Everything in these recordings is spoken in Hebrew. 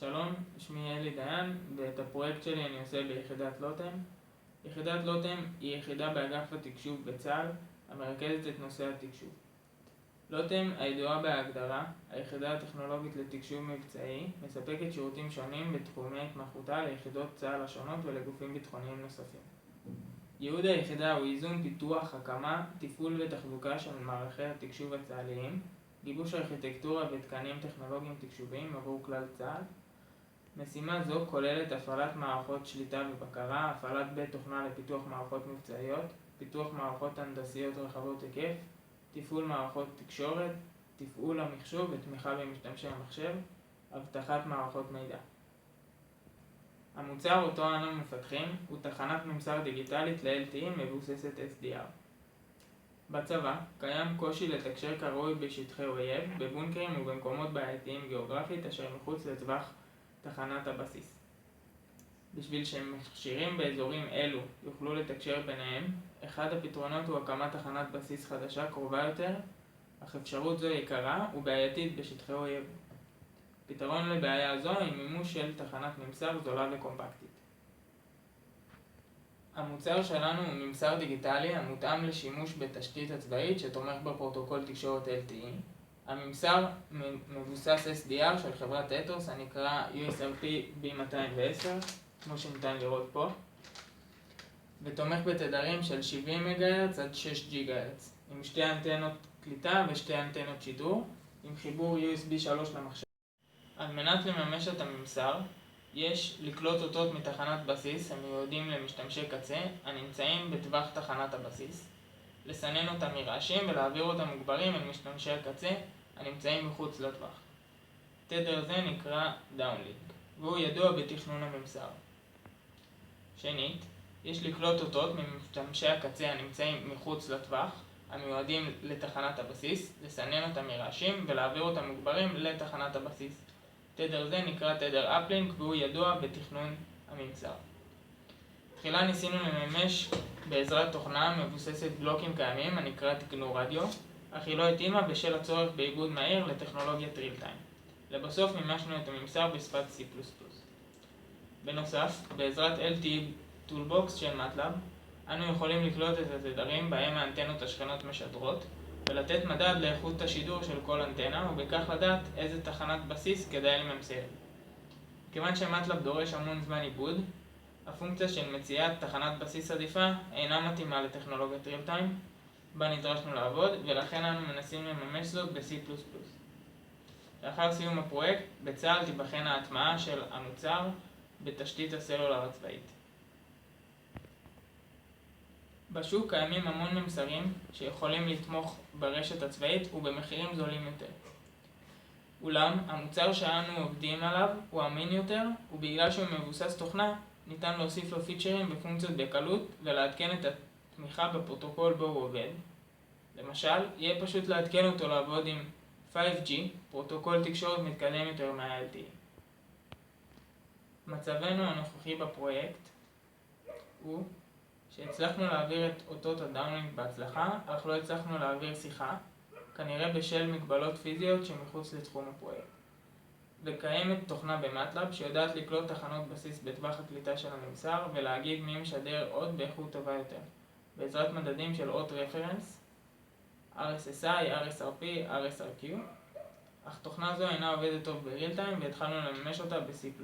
שלום, שמי אלי דיין, ואת הפרויקט שלי אני עושה ביחידת לוטם. יחידת לוטם היא יחידה באגף התקשוב בצה"ל, המרכזת את נושא התקשוב. לוטם, הידועה בהגדרה, היחידה הטכנולוגית לתקשוב מבצעי, מספקת שירותים שונים בתחומי התמחותה ליחידות צה"ל השונות ולגופים ביטחוניים נוספים. ייעוד היחידה הוא איזון, פיתוח, הקמה, תפעול ותחזוקה של מערכי התקשוב הצה"ליים, גיבוש ארכיטקטורה ותקנים טכנולוגיים תקשוביים עבור כלל צה"ל. משימה זו כוללת הפעלת מערכות שליטה ובקרה, הפעלת בית תוכנה לפיתוח מערכות מבצעיות, פיתוח מערכות הנדסיות רחבות היקף, תפעול מערכות תקשורת, תפעול המחשוב ותמיכה במשתמשי המחשב, אבטחת מערכות מידע. המוצר אותו אנו מפתחים הוא תחנת ממסר דיגיטלית ל-LTE מבוססת SDR. בצבא קיים קושי לתקשר כראוי בשטחי אויב, בבונקרים ובמקומות בעייתיים גיאוגרפית אשר מחוץ לטווח תחנת הבסיס. בשביל שמכשירים באזורים אלו יוכלו לתקשר ביניהם, אחד הפתרונות הוא הקמת תחנת בסיס חדשה קרובה יותר, אך אפשרות זו יקרה ובעייתית בשטחי אויב. פתרון לבעיה זו היא מימוש של תחנת ממסר זולה וקומפקטית. המוצר שלנו הוא ממסר דיגיטלי המותאם לשימוש בתשתית הצבאית שתומך בפרוטוקול תקשורת LTE. הממסר מבוסס SDR של חברת אתוס הנקרא USRP B210, כמו שניתן לראות פה, ותומך בתדרים של 70 MHz עד 6 GHz, עם שתי אנטנות קליטה ושתי אנטנות שידור, עם חיבור USB 3 למחשב. על מנת לממש את הממסר, יש לקלוט אותות מתחנת בסיס המיועדים למשתמשי קצה הנמצאים בטווח תחנת הבסיס, לסנן אותם מרעשים ולהעביר אותם מוגברים אל משתמשי הקצה הנמצאים מחוץ לטווח. תדר זה נקרא Downlink, והוא ידוע בתכנון הממסר. שנית, יש לקלוט אותות ממשתמשי הקצה הנמצאים מחוץ לטווח, המיועדים לתחנת הבסיס, לסנן אותם מרעשים ולהעביר אותם מוגברים לתחנת הבסיס. תדר זה נקרא תדר Uplink, והוא ידוע בתכנון הממסר. תחילה ניסינו לממש בעזרת תוכנה מבוססת בלוקים קיימים הנקרא תקנו רדיו, אך היא לא התאימה בשל הצורך בעיבוד מהיר לטכנולוגיית ריל טיים. לבסוף מימשנו את הממסר בשפת C++. בנוסף, בעזרת LTE Toolbox של MATLAB, אנו יכולים לקלוט את התדרים בהם האנטנות השכנות משדרות, ולתת מדד לאיכות השידור של כל אנטנה, ובכך לדעת איזה תחנת בסיס כדאי לממסר. כיוון שמטלב דורש המון זמן עיבוד, הפונקציה של מציאת תחנת בסיס עדיפה אינה מתאימה לטכנולוגיית ריל טיים, בה נדרשנו לעבוד, ולכן אנו מנסים לממש זאת ב-C++. לאחר סיום הפרויקט, בצה"ל תיבחן ההטמעה של המוצר בתשתית הסלולר הצבאית. בשוק קיימים המון ממסרים שיכולים לתמוך ברשת הצבאית ובמחירים זולים יותר. אולם, המוצר שאנו עובדים עליו הוא אמין יותר, ובגלל שהוא מבוסס תוכנה, ניתן להוסיף לו פיצ'רים ופונקציות בקלות ולעדכן את התמיכה בפרוטוקול בו הוא עובד. למשל, יהיה פשוט לעדכן אותו לעבוד עם 5G, פרוטוקול תקשורת מתקדם יותר מה-LTE. מצבנו הנוכחי בפרויקט הוא שהצלחנו להעביר את אותות הדאונלינק בהצלחה, אך לא הצלחנו להעביר שיחה, כנראה בשל מגבלות פיזיות שמחוץ לתחום הפרויקט. וקיימת תוכנה במטלב שיודעת לקלוט תחנות בסיס בטווח הקליטה של הממסר ולהגיד מי משדר עוד באיכות טובה יותר, בעזרת מדדים של אות רפרנס, RSSI, RSRP, RSRQ, אך תוכנה זו אינה עובדת טוב בריל טיים והתחלנו לממש אותה ב-C++.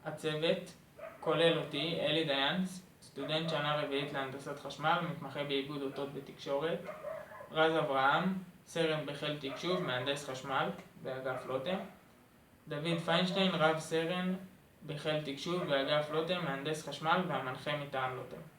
הצוות כולל אותי, אלי דיין, סטודנט שנה רביעית להנדסת חשמל, מתמחה בעיבוד אותות בתקשורת, רז אברהם, סרן בחיל תקשוב, מהנדס חשמל באגף לוטם, דוד פיינשטיין, רב סרן בחיל תקשוב באגף לוטם, מהנדס חשמל והמנחה מטעם לוטם.